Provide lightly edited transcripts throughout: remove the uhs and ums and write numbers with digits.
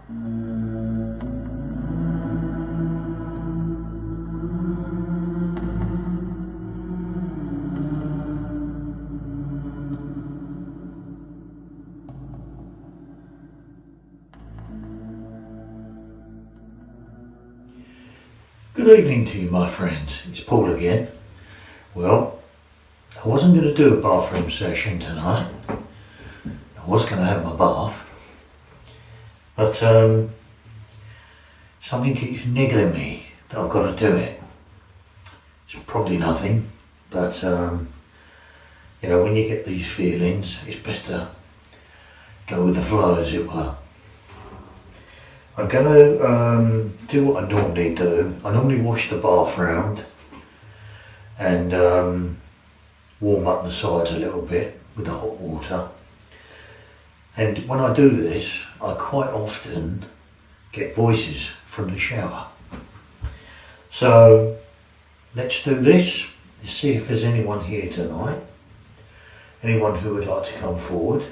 Good evening to you, my friends. It's Paul again. Well, I wasn't going to do a bathroom session tonight. I was going to have my bath, but something keeps niggling me that I've got to do it. It's probably nothing, but you know, when you get these feelings, it's best to go with the flow, as it were. I'm going to do what I normally do. I normally wash the bath round and warm up the sides a little bit with the hot water. And when I do this, I quite often get voices from the shower. So let's do this. Let's see if there's anyone here tonight. Anyone who would like to come forward.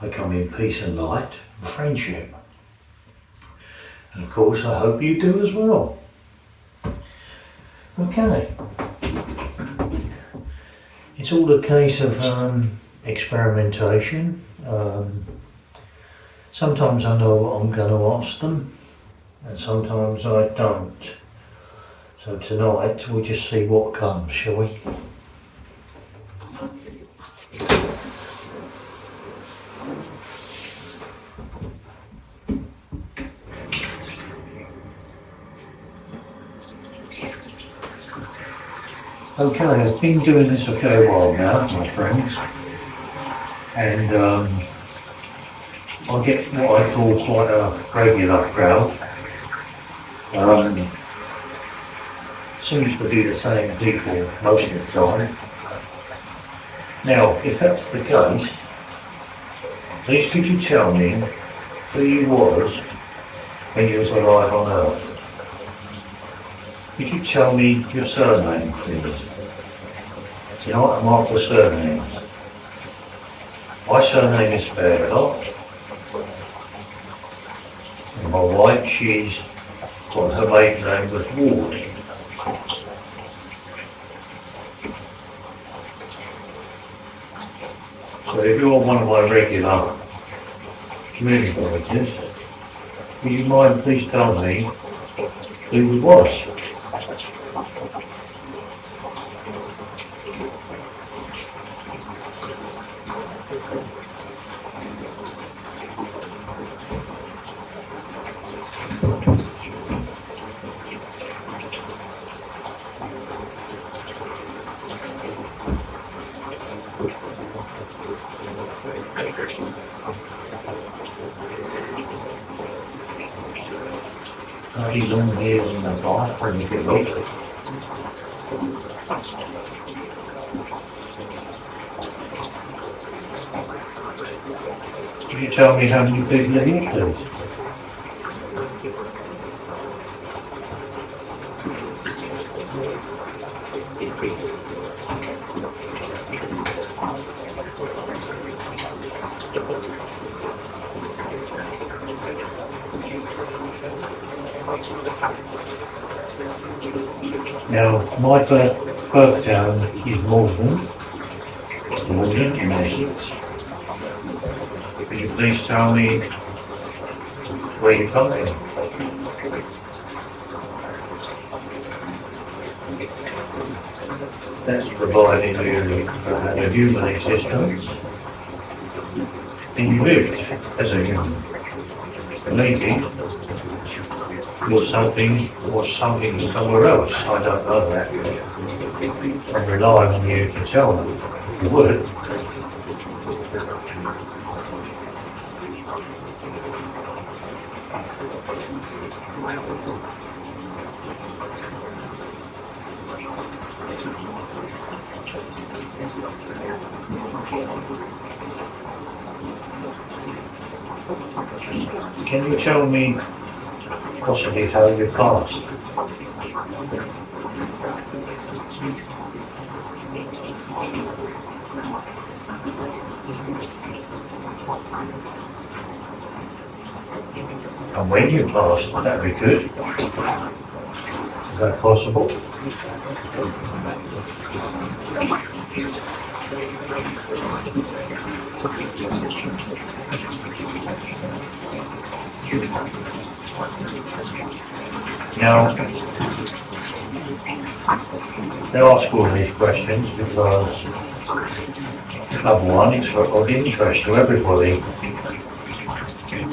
I come in peace and light and friendship. And of course, I hope you do as well. Okay. It's all a case of experimentation. Sometimes I know what I'm going to ask them, and sometimes I don't. So tonight, we'll just see what comes, shall we? Okay, I've been doing this a fair while now, my friends, and I get what I call quite a regular crowd. Seems to be the same people most of the time. Now, if that's the case, please could you tell me who you was when you was alive on Earth? Could you tell me your surname, please? You know what, I'm after surnames. My surname is Fairclough. And my wife, her maiden name was Ward. So if you're one of my regular community visitors, would you mind please tell me who it was? Bloody long hairs in the bathroom, if you look. Could you tell me how many people are here, please? Now, my birth town is Malden in Essex. Could you please tell me where you come from? That's providing you a human existence. And you lived as a human. Maybe you're something or something somewhere else. I don't know that. I'm relying on you to tell me. If you would. Can you tell me possibly how you passed? And when you pass, that'd be good. Is that possible? Now, they ask all these questions because, number one, it's of interest to everybody.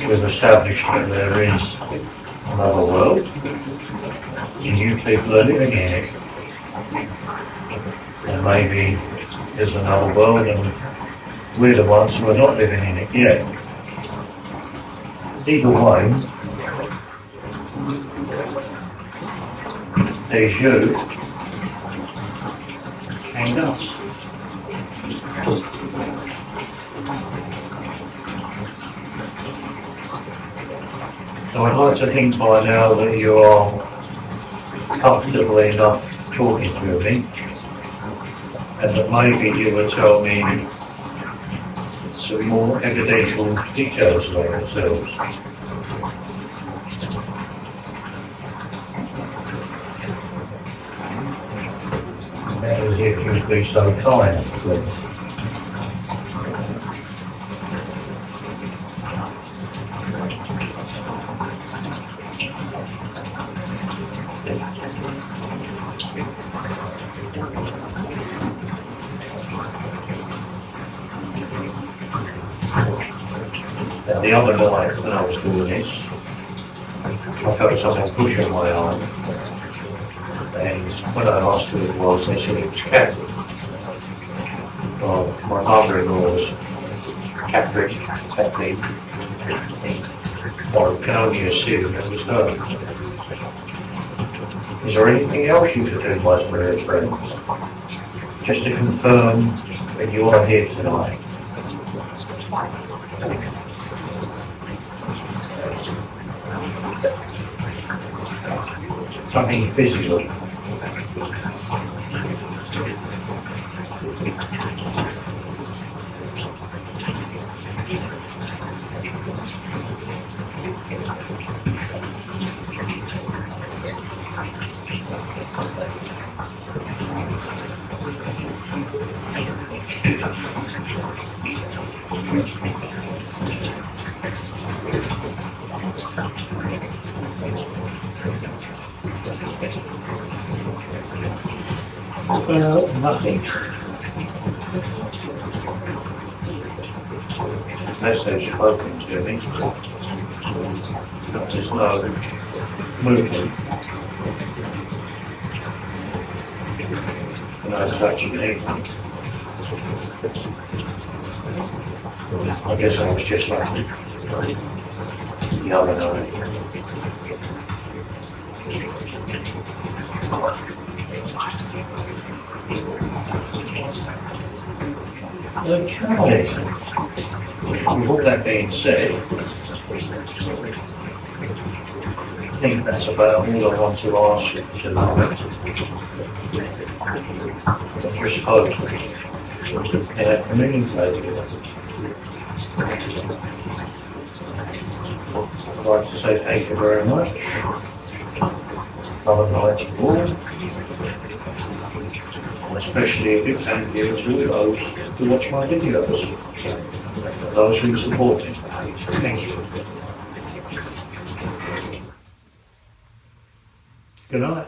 We've established that there is another world, and you people are living in it. And maybe there's another world and we're the ones who are not living in it yet. Either way, there's you and us. So I'd like to think by now that you are comfortable enough talking to me, and that maybe you will tell me some more evidential details about yourselves. That is, if you'd be so kind, please. Now, the other night when I was doing this, I felt someone pushing my arm, and when I asked who it was, they said it was Kathy. Well, my mother-in-law's Kathy. Well, I can only assume it was her. Is there anything else you could do, my spirit friends? Just to confirm that you are here tonight. Something physical. Well, nothing. Unless they've spoken to me. There's no movement. No touching anything. I guess I was just like the other night. Okay. With all that being said, I think that's about all I want to ask you tonight. Just hope and communicate. I'd like to say thank you very much. Have a nice morning. Especially a big thank you to those who watch my videos, and those who support me. Thank you. Good night.